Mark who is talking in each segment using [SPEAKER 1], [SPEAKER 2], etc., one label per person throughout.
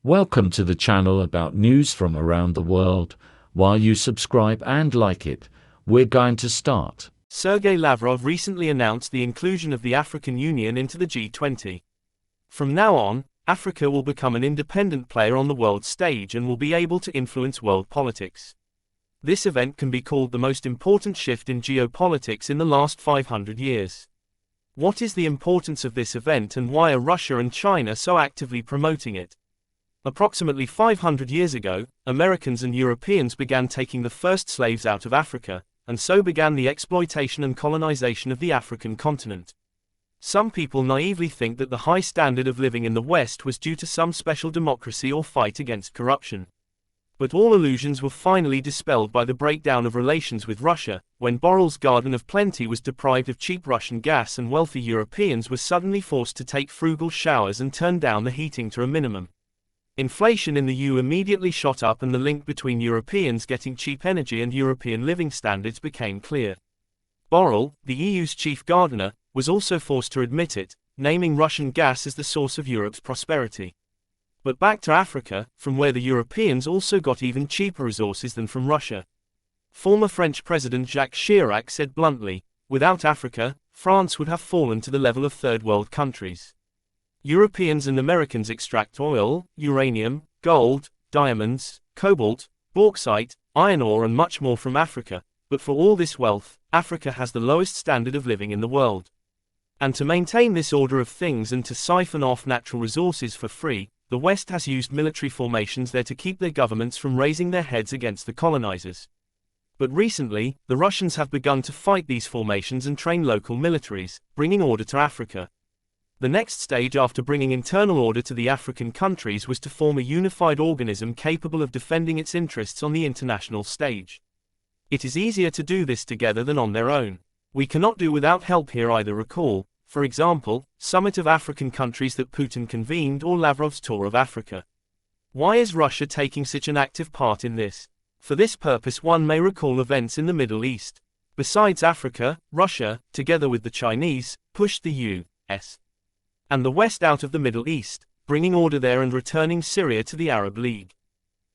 [SPEAKER 1] Welcome to the channel about news from around the world. While you subscribe and like it, we're going to start.
[SPEAKER 2] Sergey Lavrov recently announced the inclusion of the African Union into the G20. From now on, Africa will become an independent player on the world stage and will be able to influence world politics. This event can be called the most important shift in geopolitics in the last 500 years. What is the importance of this event and why are Russia and China so actively promoting it? Approximately 500 years ago, Americans and Europeans began taking the first slaves out of Africa, and so began the exploitation and colonization of the African continent. Some people naively think that the high standard of living in the West was due to some special democracy or fight against corruption. But all illusions were finally dispelled by the breakdown of relations with Russia, when Borel's Garden of Plenty was deprived of cheap Russian gas and wealthy Europeans were suddenly forced to take frugal showers and turn down the heating to a minimum. Inflation in the EU immediately shot up and the link between Europeans getting cheap energy and European living standards became clear. Borel, the EU's chief gardener, was also forced to admit it, naming Russian gas as the source of Europe's prosperity. But back to Africa, from where the Europeans also got even cheaper resources than from Russia. Former French President Jacques Chirac said bluntly, "Without Africa, France would have fallen to the level of third world countries." Europeans and Americans extract oil, uranium, gold, diamonds, cobalt, bauxite, iron ore and much more from Africa, but for all this wealth, Africa has the lowest standard of living in the world. And to maintain this order of things and to siphon off natural resources for free, the West has used military formations there to keep their governments from raising their heads against the colonizers. But recently, the Russians have begun to fight these formations and train local militaries, bringing order to Africa. The next stage after bringing internal order to the African countries was to form a unified organism capable of defending its interests on the international stage. It is easier to do this together than on their own. We cannot do without help here either. Recall, for example, Summit of African countries that Putin convened or Lavrov's tour of Africa. Why is Russia taking such an active part in this? For this purpose one may recall events in the Middle East. Besides Africa, Russia, together with the Chinese, pushed the U.S. and the West out of the Middle East, bringing order there and returning Syria to the Arab League.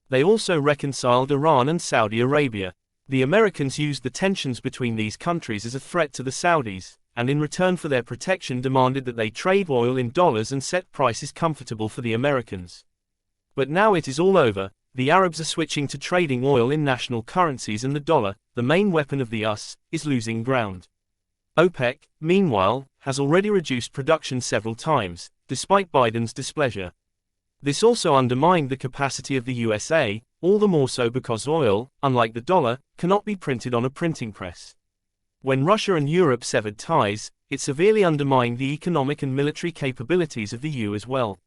[SPEAKER 2] They also reconciled Iran and Saudi Arabia. The Americans used the tensions between these countries as a threat to the Saudis, and in return for their protection demanded that they trade oil in dollars and set prices comfortable for the Americans. But now it is all over, the Arabs are switching to trading oil in national currencies and the dollar, the main weapon of the US, is losing ground. OPEC, meanwhile, has already reduced production several times, despite Biden's displeasure. This also undermined the capacity of the USA, all the more so because oil, unlike the dollar, cannot be printed on a printing press. When Russia and Europe severed ties, it severely undermined the economic and military capabilities of the EU as well.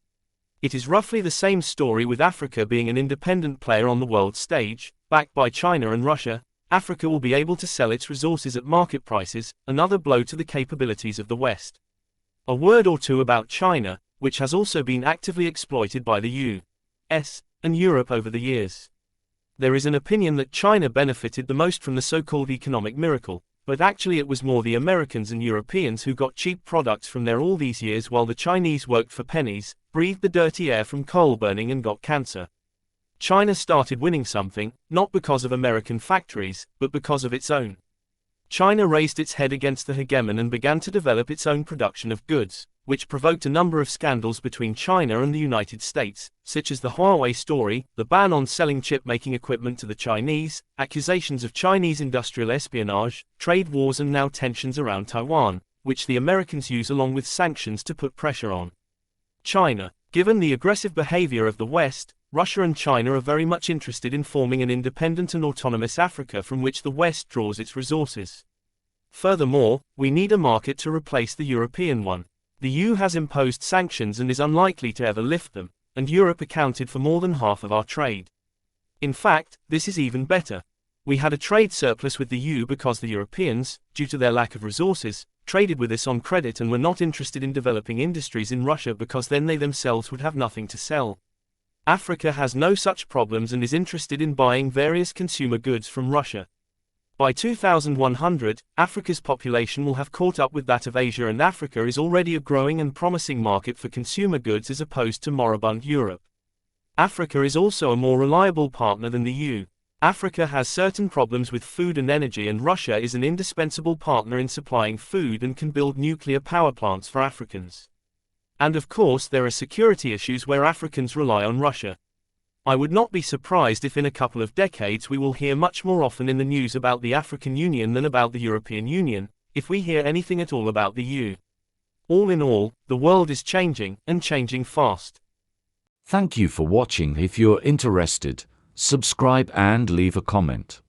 [SPEAKER 2] It is roughly the same story with Africa being an independent player on the world stage, backed by China and Russia. Africa will be able to sell its resources at market prices, another blow to the capabilities of the West. A word or two about China, which has also been actively exploited by the U.S. and Europe over the years. There is an opinion that China benefited the most from the so-called economic miracle, but actually it was more the Americans and Europeans who got cheap products from there all these years while the Chinese worked for pennies, breathed the dirty air from coal burning and got cancer. China started winning something, not because of American factories, but because of its own. China raised its head against the hegemon and began to develop its own production of goods, which provoked a number of scandals between China and the United States, such as the Huawei story, the ban on selling chip-making equipment to the Chinese, accusations of Chinese industrial espionage, trade wars and now tensions around Taiwan, which the Americans use along with sanctions to put pressure on China. Given the aggressive behavior of the West, Russia and China are very much interested in forming an independent and autonomous Africa from which the West draws its resources. Furthermore, we need a market to replace the European one. The EU has imposed sanctions and is unlikely to ever lift them, and Europe accounted for more than half of our trade. In fact, this is even better. We had a trade surplus with the EU because the Europeans, due to their lack of resources, traded with us on credit and were not interested in developing industries in Russia because then they themselves would have nothing to sell. Africa has no such problems and is interested in buying various consumer goods from Russia. By 2100, Africa's population will have caught up with that of Asia, and Africa is already a growing and promising market for consumer goods as opposed to moribund Europe. Africa is also a more reliable partner than the EU. Africa has certain problems with food and energy, and Russia is an indispensable partner in supplying food and can build nuclear power plants for Africans. And of course there are security issues where Africans rely on Russia. I would not be surprised if in a couple of decades we will hear much more often in the news about the African Union than about the European Union, if we hear anything at all about the EU. All in all, the world is changing, and changing fast.
[SPEAKER 1] Thank you for watching. If you're interested, subscribe and leave a comment.